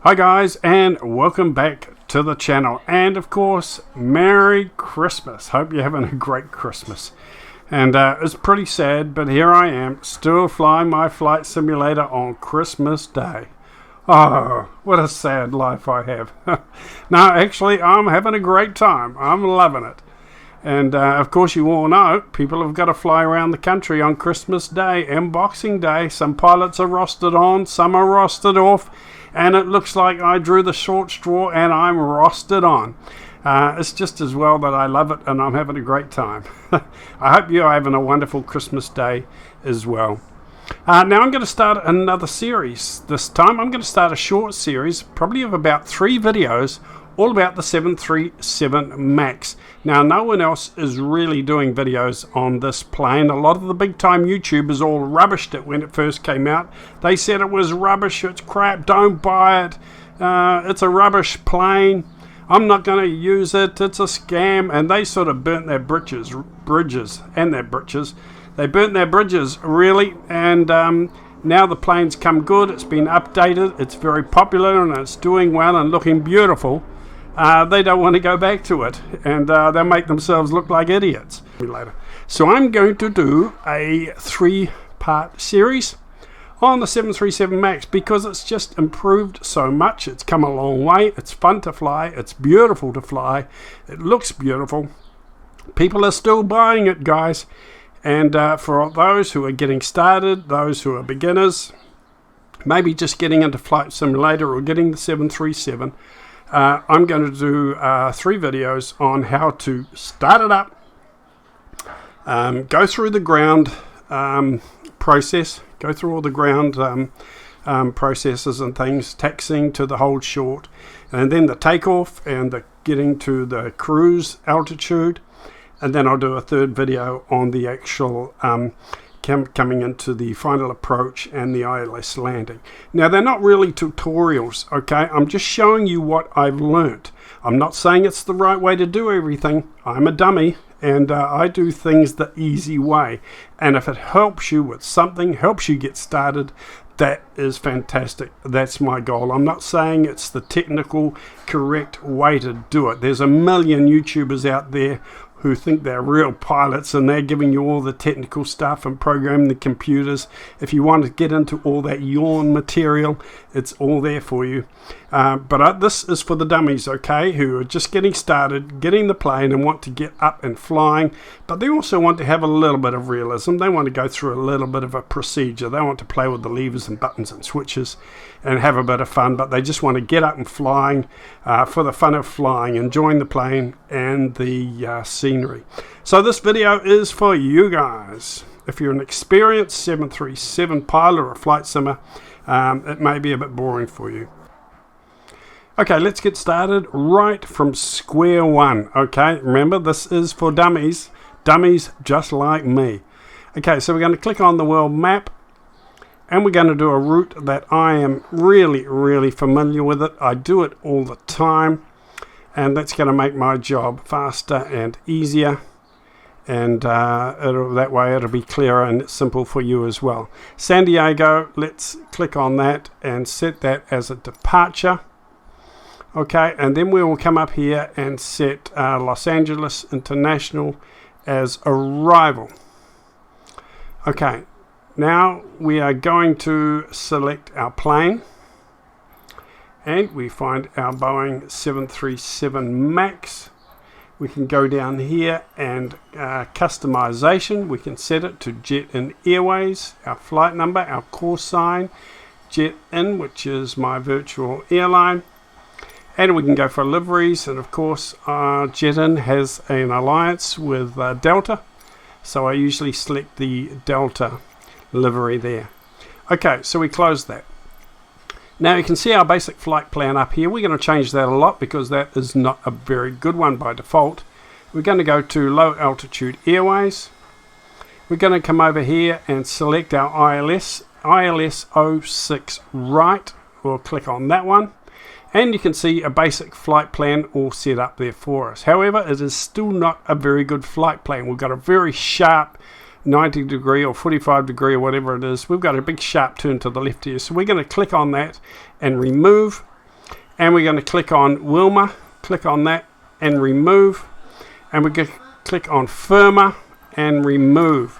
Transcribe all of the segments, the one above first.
Hi guys, and welcome back to the channel, and of course Merry Christmas. Hope you're having a great Christmas. And it's pretty sad, but here I am still flying my flight simulator on Christmas Day. Oh, what a sad life I have. No, actually I'm having a great time. I'm loving it. And of course you all know people have got to fly around the country on Christmas Day and Boxing Day. Some pilots are rostered on, some are rostered off, and it looks like I drew the short straw and I'm rostered on. It's just as well that I love it and I'm having a great time. I hope you're having a wonderful Christmas Day as well. Now I'm going to start another series. This time I'm going to start a short series, probably of about 3 videos, all about the 737 MAX. Now, no one else is really doing videos on this plane. A lot of the big time YouTubers all rubbished it when it first came out. They said it was rubbish, it's crap, don't buy it, it's a rubbish plane, I'm not going to use it, it's a scam. And they sort of burnt their bridges, They burnt their bridges, really. And now the plane's come good, it's been updated, it's very popular, and it's doing well and looking beautiful. They don't want to go back to it, and they'll make themselves look like idiots later. So I'm going to do a 3-part series on the 737 MAX because it's just improved so much. It's come a long way. It's fun to fly. It's beautiful to fly. It looks beautiful. People are still buying it, guys. And for those who are getting started, those who are beginners, maybe just getting into Flight Simulator or getting the 737, I'm going to do 3 videos on how to start it up, go through the ground process, go through all the ground processes and things, taxiing to the hold short, and then the takeoff and the getting to the cruise altitude, and then I'll do a 3rd video on the actual coming into the final approach and the ILS landing. Now, they're not really tutorials, okay? I'm just showing you what I've learnt. I'm not saying it's the right way to do everything. I'm a dummy, and I do things the easy way. And if it helps you with something, helps you get started, that is fantastic. That's my goal. I'm not saying it's the technical correct way to do it. There's a million YouTubers out there who think they're real pilots and they're giving you all the technical stuff and programming the computers. If you want to get into all that yawn material, it's all there for you. But this is for the dummies, okay, who are just getting started, getting the plane and want to get up and flying, but they also want to have a little bit of realism. They want to go through a little bit of a procedure. They want to play with the levers and buttons and switches and have a bit of fun, but they just want to get up and flying for the fun of flying, enjoying the plane and the scenery. So this video is for you guys. If you're an experienced 737 pilot or a flight simmer, it may be a bit boring for you. Okay, let's get started right from square one. Okay, remember this is for dummies just like me. Okay, so we're going to click on the world map, and we're going to do a route that I am really familiar with. I do it all the time, and that's going to make my job faster and easier, and that way it'll be clearer and simple for you as well. San Diego, let's click on that and set that as a departure. Okay, and then we will come up here and set Los Angeles International as arrival. Okay, now we are going to select our plane, and we find our Boeing 737 MAX. We can go down here and customization. We can set it to Jet In Airways, our flight number, our call sign, Jet In, which is my virtual airline. And we can go for liveries, and of course Jet In has an alliance with Delta, so I usually select the Delta livery there. Okay, so we close that. Now you can see our basic flight plan up here. We're going to change that a lot because that is not a very good one by default. We're going to go to low altitude airways. We're going to come over here and select our ILS 06 right. We'll click on that one. And you can see a basic flight plan all set up there for us. However, it is still not a very good flight plan. We've got a very sharp 90 degree or 45 degree or whatever it is. We've got a big sharp turn to the left here. So we're going to click on that and remove. and we're going to click on Wilma, click on that and remove, and we're going to click on firmer and remove.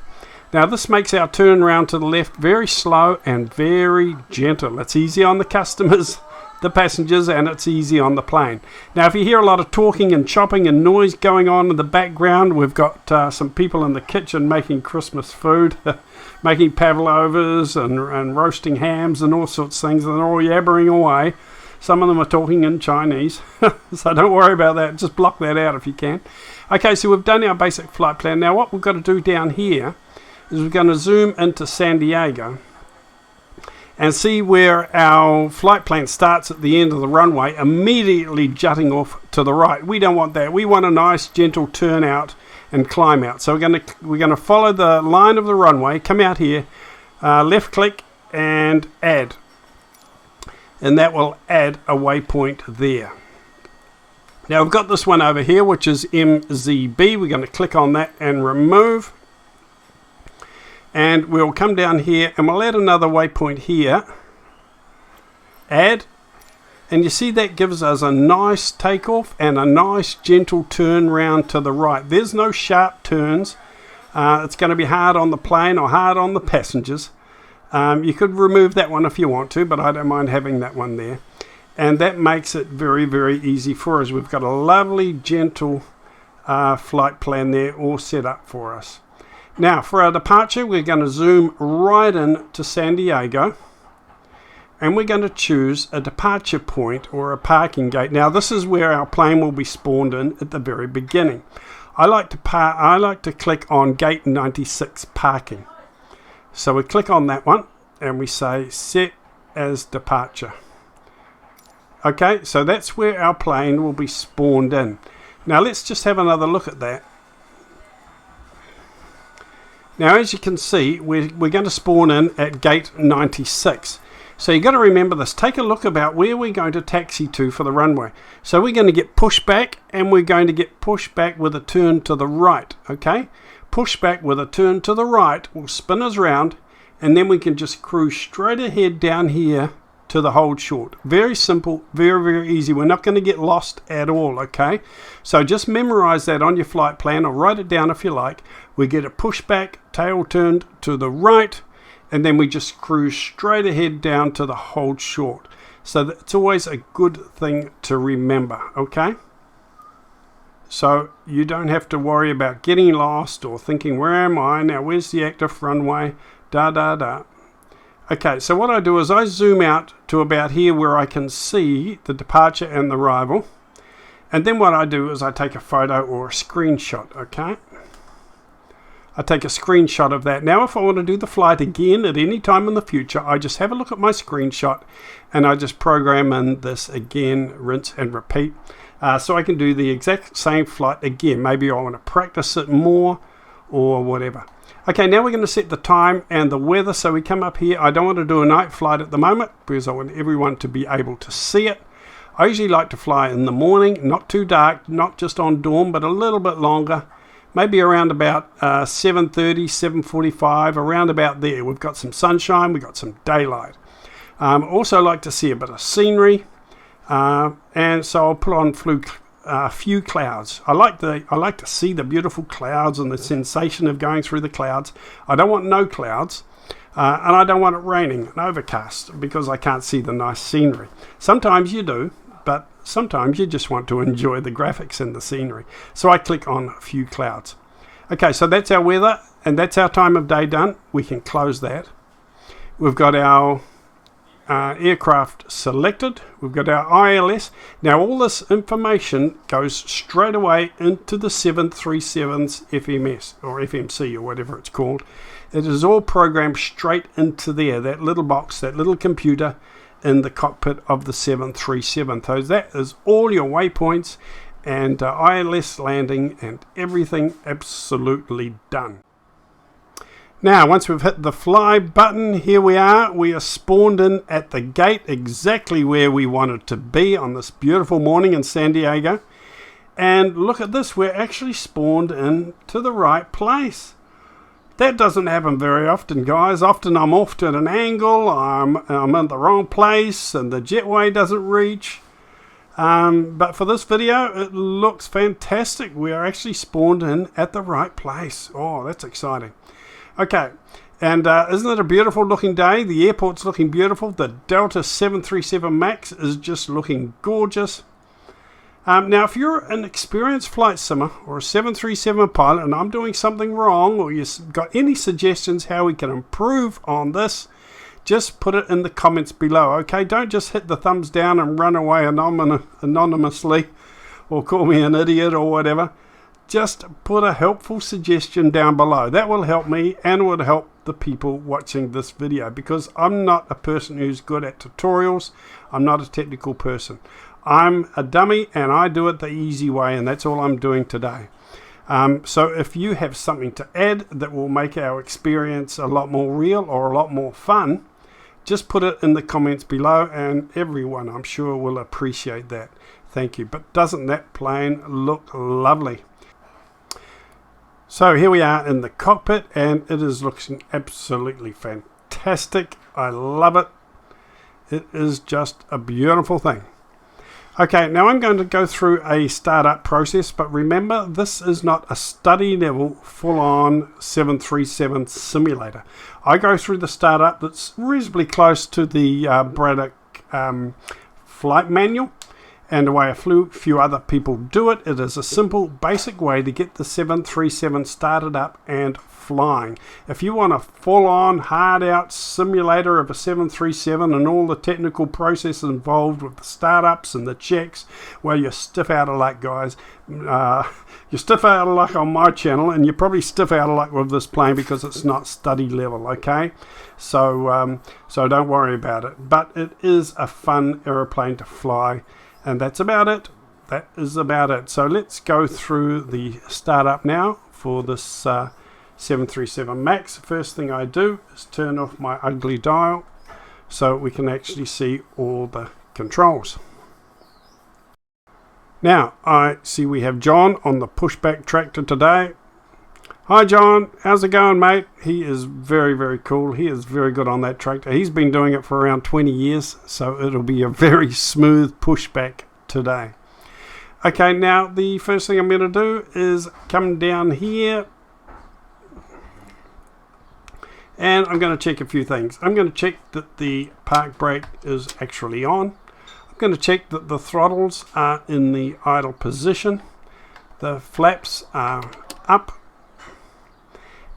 Now this makes our turn around to the left very slow and very gentle. It's easy on the customers, the passengers, and it's easy on the plane. Now if you hear a lot of talking and chopping and noise going on in the background, we've got some people in the kitchen making Christmas food, making pavlovas and roasting hams and all sorts of things, and they're all yabbering away. Some of them are talking in Chinese, so don't worry about that. Just block that out if you can. Okay, so we've done our basic flight plan. Now what we've got to do down here is we're going to zoom into San Diego and see where our flight plan starts at the end of the runway, immediately jutting off to the right. We don't want that. We want a nice gentle turn out and climb out. So we're going to follow the line of the runway, come out here, left click and add. And that will add a waypoint there. Now we've got this one over here, which is MZB. We're going to click on that and remove. And we'll come down here and we'll add another waypoint here. Add. And you see that gives us a nice takeoff and a nice gentle turn round to the right. There's no sharp turns. It's going to be hard on the plane or hard on the passengers. You could remove that one if you want to, but I don't mind having that one there. And that makes it very, very easy for us. We've got a lovely, gentle flight plan there all set up for us. Now, for our departure, we're going to zoom right in to San Diego. And we're going to choose a departure point or a parking gate. Now, this is where our plane will be spawned in at the very beginning. I like to click on Gate 96 Parking. So we click on that one and we say set as departure. Okay, so that's where our plane will be spawned in. Now let's just have another look at that. Now as you can see, we're going to spawn in at gate 96. So you've got to remember this. Take a look about where we're going to taxi to for the runway. So we're going to get pushed back and we're going to get pushed back with a turn to the right. Okay? Push back with a turn to the right will spin us round, and then we can just cruise straight ahead down here to the hold short. Very simple, very, very easy. We're not going to get lost at all, okay? So just memorize that on your flight plan, or write it down if you like. We get a push back, tail turned to the right, and then we just cruise straight ahead down to the hold short. So it's always a good thing to remember, okay? So you don't have to worry about getting lost or thinking, where am I? Now, where's the active runway? Okay, so what I do is I zoom out to about here where I can see the departure and the arrival. And then what I do is I take a photo or a screenshot, okay? I take a screenshot of that. Now, if I want to do the flight again at any time in the future, I just have a look at my screenshot and I just program in this again, rinse and repeat. So I can do the exact same flight again. Maybe I want to practice it more or whatever. Okay, now we're going to set the time and the weather. So we come up here. I don't want to do a night flight at the moment because I want everyone to be able to see it. I usually like to fly in the morning, not too dark, not just on dawn, but a little bit longer. Maybe around about 7:30, 7:45, around about there. We've got some sunshine, we've got some daylight. Also like to see a bit of scenery. And so I'll put on a few clouds. I like to see the beautiful clouds and the sensation of going through the clouds. I don't want no clouds, and I don't want it raining and overcast because I can't see the nice scenery. Sometimes you do, but sometimes you just want to enjoy the graphics and the scenery. So I click on a few clouds. Okay, so that's our weather and that's our time of day done. We can close that. We've got our aircraft selected. We've got our ILS. Now all this information goes straight away into the 737's FMS or FMC or whatever it's called. It is all programmed straight into there, that little box, that little computer in the cockpit of the 737. So that is all your waypoints and ILS landing and everything absolutely done. Now, once we've hit the fly button, here we are. We are spawned in at the gate exactly where we wanted to be on this beautiful morning in San Diego. And look at this, we're actually spawned in to the right place. That doesn't happen very often, guys. Often I'm off at an angle, I'm in the wrong place, and the jetway doesn't reach. But for this video, it looks fantastic. We are actually spawned in at the right place. Oh, that's exciting. Okay, and isn't it a beautiful looking day? The airport's looking beautiful. The Delta 737 MAX is just looking gorgeous. Now, if you're an experienced flight simmer or a 737 pilot and I'm doing something wrong, or you've got any suggestions how we can improve on this, just put it in the comments below, okay? Don't just hit the thumbs down and run away anonymously or call me an idiot or whatever. Just put a helpful suggestion down below. That will help me and will help the people watching this video, because I'm not a person who's good at tutorials. I'm not a technical person. I'm a dummy and I do it the easy way, and that's all I'm doing today. So if you have something to add that will make our experience a lot more real or a lot more fun, just put it in the comments below and everyone, I'm sure, will appreciate that. Thank you. But doesn't that plane look lovely? So here we are in the cockpit and it is looking absolutely fantastic. I love it. It is just a beautiful thing. Okay, now I'm going to go through a startup process, but remember, this is not a study level full-on 737 simulator. I go through the startup that's reasonably close to the Braddock flight manual, and the way a few other people do it. It is a simple, basic way to get the 737 started up and flying. If you want a full-on, hard-out simulator of a 737 and all the technical processes involved with the startups and the checks, well, you're stiff out of luck, guys. You're stiff out of luck on my channel, and you're probably stiff out of luck with this plane because it's not study level, okay? So don't worry about it. But it is a fun aeroplane to fly. And that's about it. That is about it. So let's go through the startup now for this 737 MAX. First thing I do is turn off my ugly dial so we can actually see all the controls. Now I see we have John on the pushback tractor today. Hi John, how's it going, mate? He is very, very cool. He is very good on that tractor. He's been doing it for around 20 years, so it'll be a very smooth pushback today. Okay, now the first thing I'm going to do is come down here and I'm going to check a few things. I'm going to check that the park brake is actually on. I'm going to check that the throttles are in the idle position. The flaps are up.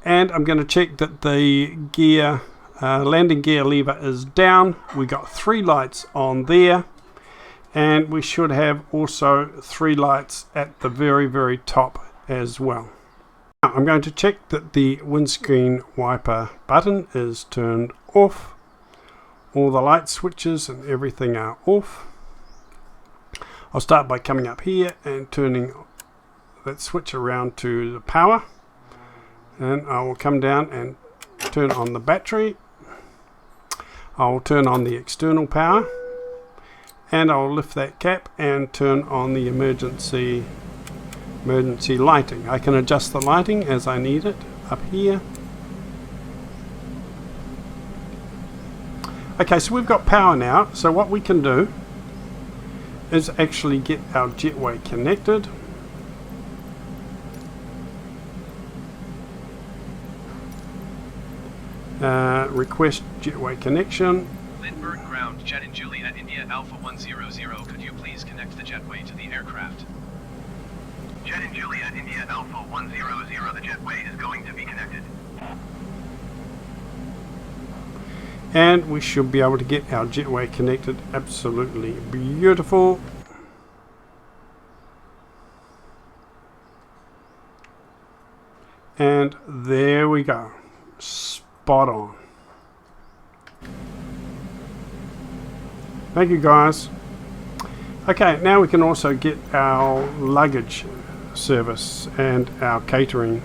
And I'm going to check that the gear, landing gear lever is down. We got 3 lights on there. And we should have also 3 lights at the very, very top as well. Now, I'm going to check that the windscreen wiper button is turned off. All the light switches and everything are off. I'll start by coming up here and turning that switch around to the power. And I will come down and turn on the battery. I will turn on the external power, and I will lift that cap and turn on the emergency lighting. I can adjust the lighting as I need it up here. Okay, so we've got power now. So what we can do is actually get our jetway connected. Request jetway connection. Lindbergh ground, Jet and Juliet India Alpha 100. Could you please connect the jetway to the aircraft? Jet and Juliet India Alpha 100. The jetway is going to be connected. And we should be able to get our jetway connected. Absolutely beautiful. And there we go. Spot on. Thank you, guys. Okay, now we can also get our luggage service and our catering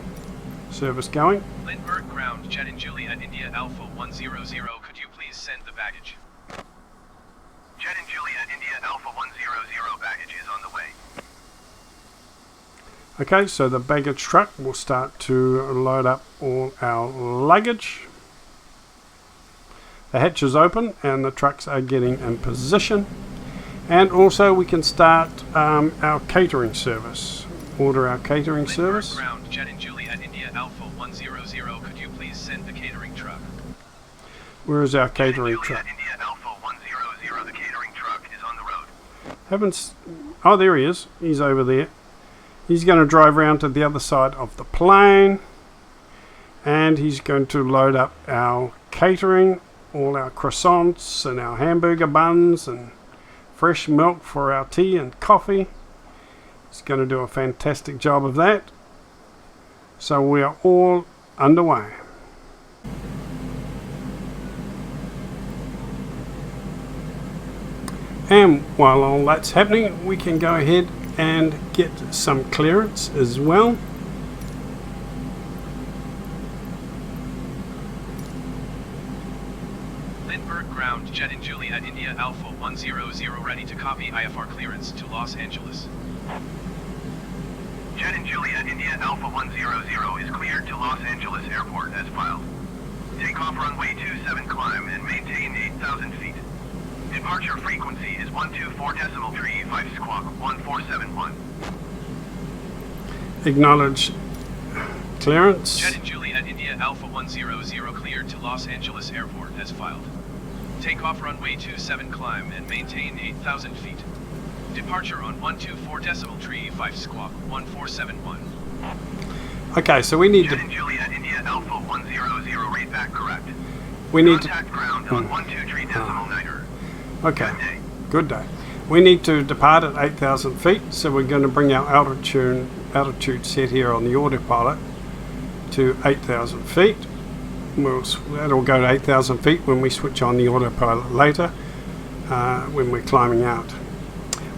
service going. Lindbergh ground, Jet and Juliet India Alpha 100. Could you please send the baggage? Jet and Juliet India Alpha 100. Baggage is on the way. Okay, so the baggage truck will start to load up all our luggage. The hatch is open and the trucks are getting in position. And also we can start our catering service. Order our catering service. Ground, Jet and Juliet India Alpha 100. Could you please send the catering truck? Where is our catering truck? India Alpha 100. The catering truck is on the road. Oh, there he is. He's over there. He's going to drive around to the other side of the plane, and he's going to load up our catering, all our croissants and our hamburger buns and fresh milk for our tea and coffee. He's going to do a fantastic job of that. So we are all underway. And while all that's happening, we can go ahead and get some clearance as well. Lindbergh ground, Jet and Juliet India Alpha 100 ready to copy IFR clearance to Los Angeles. Jet and Juliet India Alpha 100 is cleared to Los Angeles Airport as filed. Takeoff runway 27 climb and maintain 8,000 feet. Departure frequency is 124.35 squawk 1471. Acknowledge clearance. Jet and Juliet India Alpha 100 cleared to Los Angeles Airport as filed. Takeoff runway 27 climb and maintain 8,000 feet. Departure on 124.35 squawk 1471. Okay, so we need Jet to. and Juliet India Alpha 100 rate back correct. We need Contact ground on 123.9er. Okay, good day. We need to depart at 8,000 feet, so we're going to bring our altitude set here on the autopilot to 8,000 feet. That'll go to 8,000 feet when we switch on the autopilot later, when we're climbing out.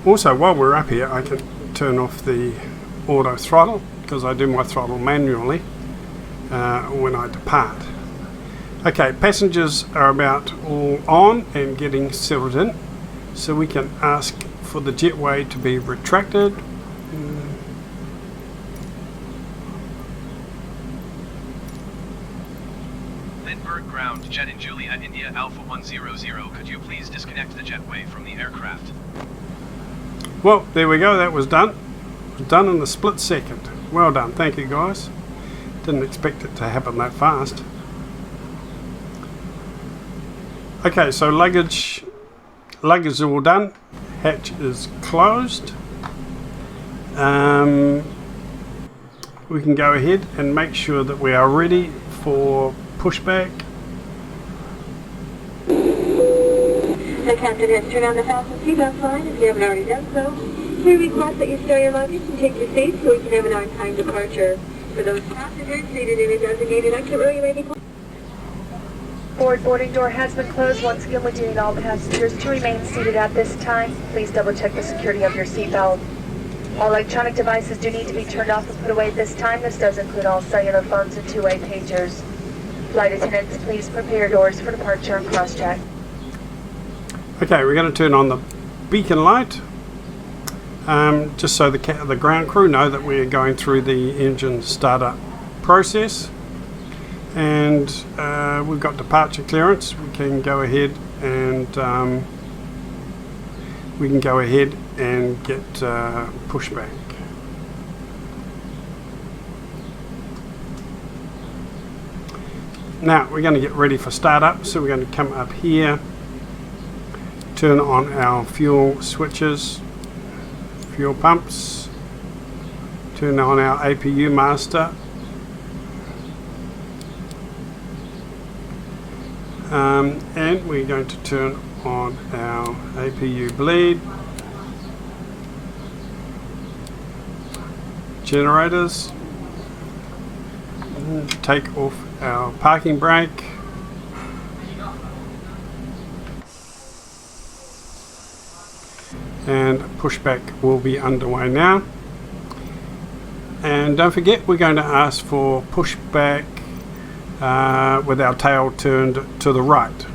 Also, while we're up here, I can turn off the auto throttle, because I do my throttle manually when I depart. Okay, passengers are about all on and getting settled in, so we can ask for the jetway to be retracted. Lindbergh ground, Jet and Juliet India Alpha 100. Could you please disconnect the jetway from the aircraft? Well, there we go. That was done. It was done in a split second. Well done. Thank you, guys. Didn't expect it to happen that fast. Okay, so luggage is all done. Hatch is closed. We can go ahead and make sure that we are ready for pushback. The captain has turned on the fasten seatbelt sign. If you haven't already done so, we request that you store your luggage and take your seat so we can have an on-time departure. For those passengers seated in a designated exit row, you may be... Forward boarding door has been closed. Once again, we do need all passengers to remain seated at this time. Please double check the security of your seatbelt. All electronic devices do need to be turned off and put away at this time. This does include all cellular phones and two-way pagers. Flight attendants, please prepare your doors for departure and cross-check. Okay, we're going to turn on the beacon light, just so the ground crew know that we're going through the engine startup process. And we've got departure clearance. We can go ahead and get pushback. Now we're going to get ready for startup, so we're going to come up here, turn on our fuel switches, fuel pumps, turn on our APU master. And we're going to turn on our APU bleed, generators, take off our parking brake, and pushback will be underway now. And don't forget, we're going to ask for pushback with our tail turned to the right.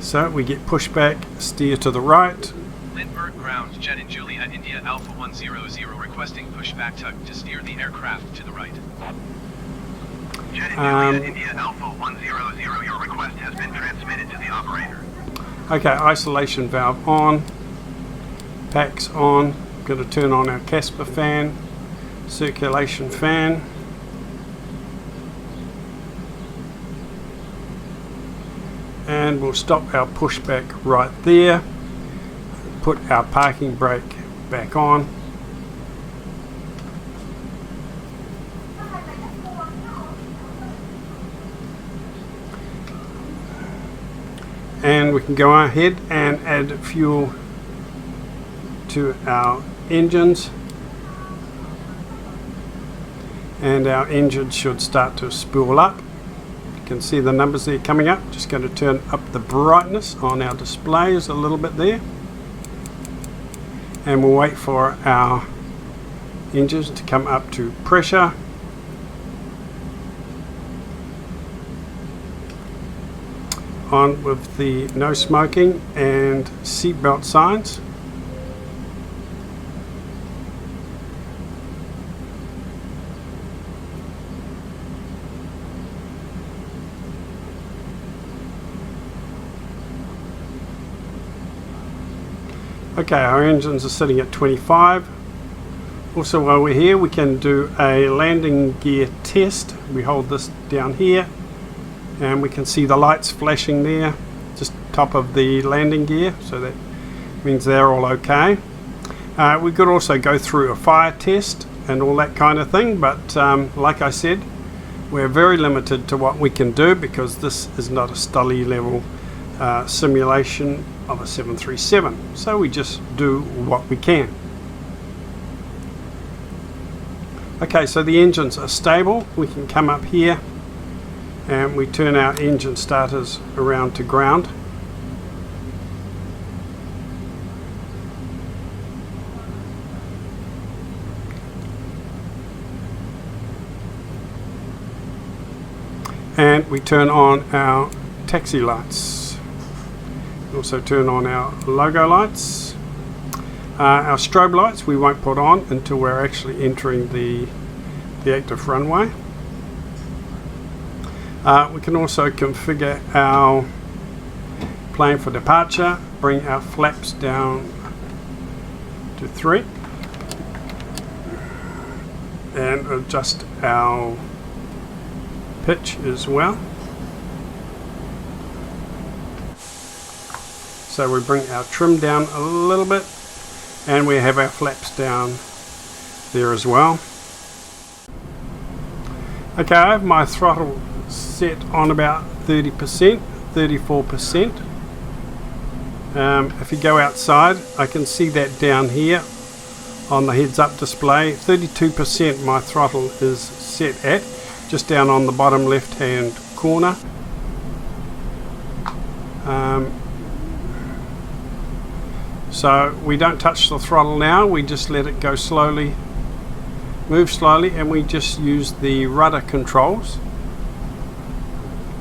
So we get pushback, steer to the right. Lindbergh ground, Jet and Juliet India Alpha 100 requesting pushback tug to steer the aircraft to the right. Jet and Juliet India Alpha 100, your request has been transmitted to the operator. Okay, isolation valve on. packs on. Going to turn on our Casper fan, circulation fan. And we'll stop our pushback right there. Put our parking brake back on. And we can go ahead and add fuel to our engines. And our engine should start to spool up. You can see the numbers there coming up. Just going to turn up the brightness on our displays a little bit there. And we'll wait for our engines to come up to pressure. On with the no smoking and seatbelt signs. Okay, our engines are sitting at 25. Also, while we're here, we can do a landing gear test. We hold this down here and we can see the lights flashing there, just top of the landing gear, so that means they're all okay. We could also go through a fire test and all that kind of thing, but like I said, we're very limited to what we can do because this is not a study level simulation of a 737, so we just do what we can. Okay, so the engines are stable. We can come up here and we turn our engine starters around to ground. And we turn on our taxi lights. Also turn on our logo lights. Our strobe lights we won't put on until we're actually entering the active runway. We can also configure our plane for departure, bring our flaps down to 3 and adjust our pitch as well. So we bring our trim down a little bit and we have our flaps down there as well. Okay, I have my throttle set on about 30%, 34%. If you go outside, I can see that down here on the heads up display. 32% my throttle is set at, just down on the bottom left hand corner. So we don't touch the throttle now, we just let it go slowly, move slowly, and we just use the rudder controls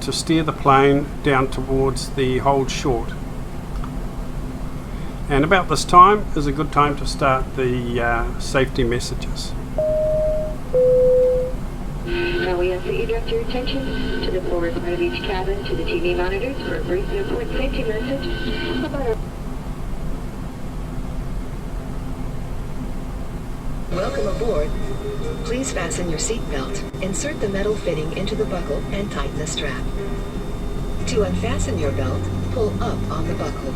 to steer the plane down towards the hold short. And about this time is a good time to start the safety messages. Now we ask that you direct your attention to the forward part of each cabin to the TV monitors for a brief and important safety message about our... Welcome aboard. Please fasten your seatbelt, insert the metal fitting into the buckle, and tighten the strap. To unfasten your belt, pull up on the buckle.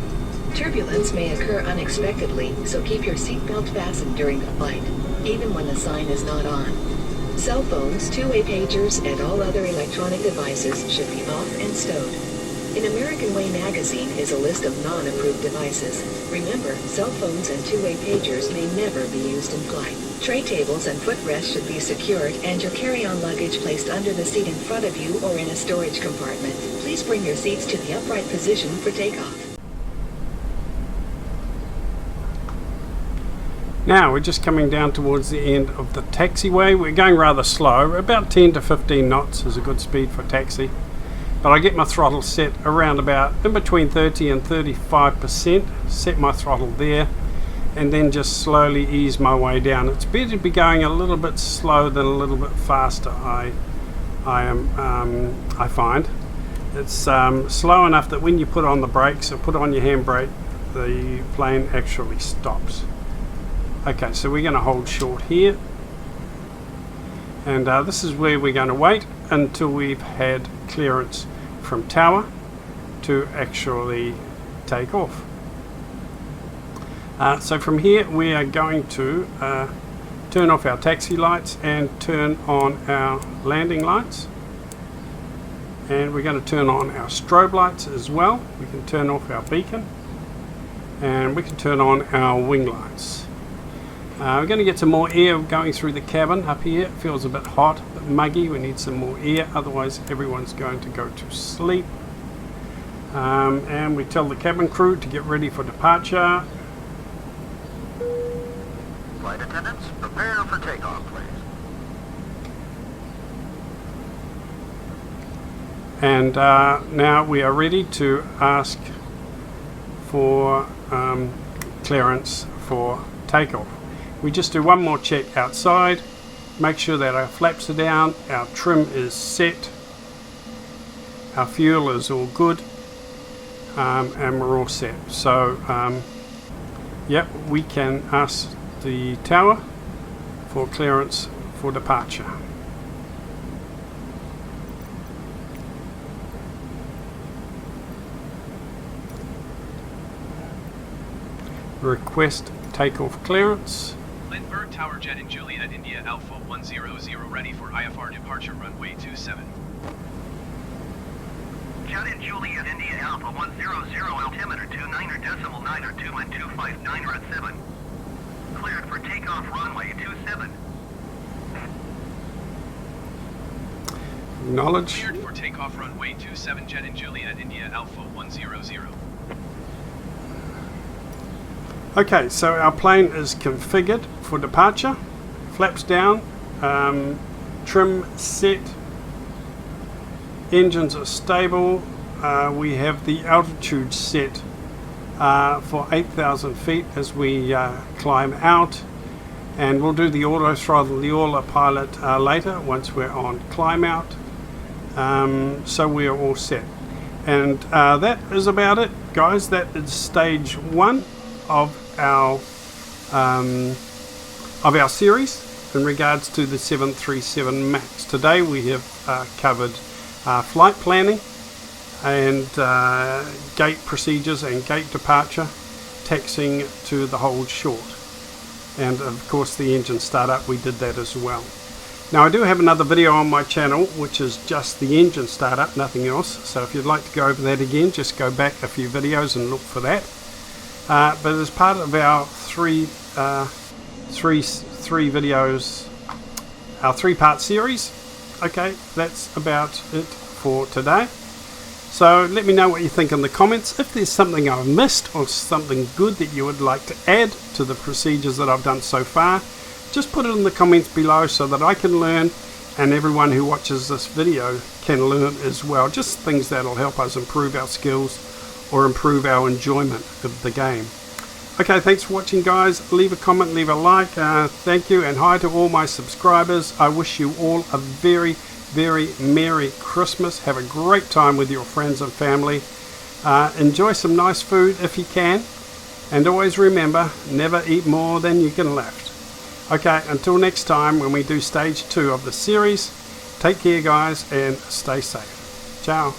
Turbulence may occur unexpectedly, so keep your seatbelt fastened during the flight, even when the sign is not on. Cell phones, two-way pagers, and all other electronic devices should be off and stowed. In American Way magazine is a list of non-approved devices. Remember, cell phones and two-way pagers may never be used in flight. Tray tables and footrests should be secured and your carry-on luggage placed under the seat in front of you or in a storage compartment. Please bring your seats to the upright position for takeoff. Now we're just coming down towards the end of the taxiway. We're going rather slow, about 10 to 15 knots is a good speed for taxi. But I get my throttle set around about in between 30 and 35%, set my throttle there, and then just slowly ease my way down. It's better to be going a little bit slow than a little bit faster, I find. It's slow enough that when you put on the brakes or put on your handbrake, the plane actually stops. Okay, so we're going to hold short here, and this is where we're going to wait until we've had clearance from tower to actually take off. So from here we are going to turn off our taxi lights and turn on our landing lights, and we're going to turn on our strobe lights as well. We can turn off our beacon, and we can turn on our wing lights. We're going to get some more air going through the cabin up here. It feels a bit hot, a bit muggy. We need some more air, otherwise everyone's going to go to sleep. And we tell the cabin crew to get ready for departure. Flight attendants, prepare for takeoff, please. And now we are ready to ask for clearance for takeoff. We just do one more check outside, make sure that our flaps are down, our trim is set, our fuel is all good, and we're all set. So yep, we can ask the tower for clearance for departure. Request takeoff clearance. Lindbergh Tower Jet in Juliet India Alpha 100 ready for IFR departure runway 27. Jet in Juliet India Alpha 100, altimeter 29.9 at 7. Cleared for takeoff runway 27. Acknowledge. Cleared for takeoff runway 27 Jet in Juliet India Alpha 100. Okay, so our plane is configured for departure. Flaps down, trim set, engines are stable. We have the altitude set for 8,000 feet as we climb out, and we'll do the auto throttle, the autopilot later once we're on climb out. So we are all set, and that is about it, guys. That is stage 1 of our series in regards to the 737 MAX. Today we have covered flight planning and gate procedures and gate departure, taxiing to the hold short, and of course the engine startup, we did that as well. Now I do have another video on my channel which is just the engine startup, nothing else, so if you'd like to go over that again, just go back a few videos and look for that. But as part of our three videos, our 3-part series, okay, that's about it for today. So let me know what you think in the comments. If there's something I've missed or something good that you would like to add to the procedures that I've done so far, just put it in the comments below so that I can learn, and everyone who watches this video can learn as well. Just things that'll help us improve our skills or improve our enjoyment of the game. Okay, thanks for watching, guys. Leave a comment, leave a like. Thank you, and hi to all my subscribers. I wish you all a very, very Merry Christmas. Have a great time with your friends and family. Enjoy some nice food if you can, and always remember, never eat more than you can lift. Okay, until next time when we do stage 2 of the series, take care, guys, and stay safe. Ciao.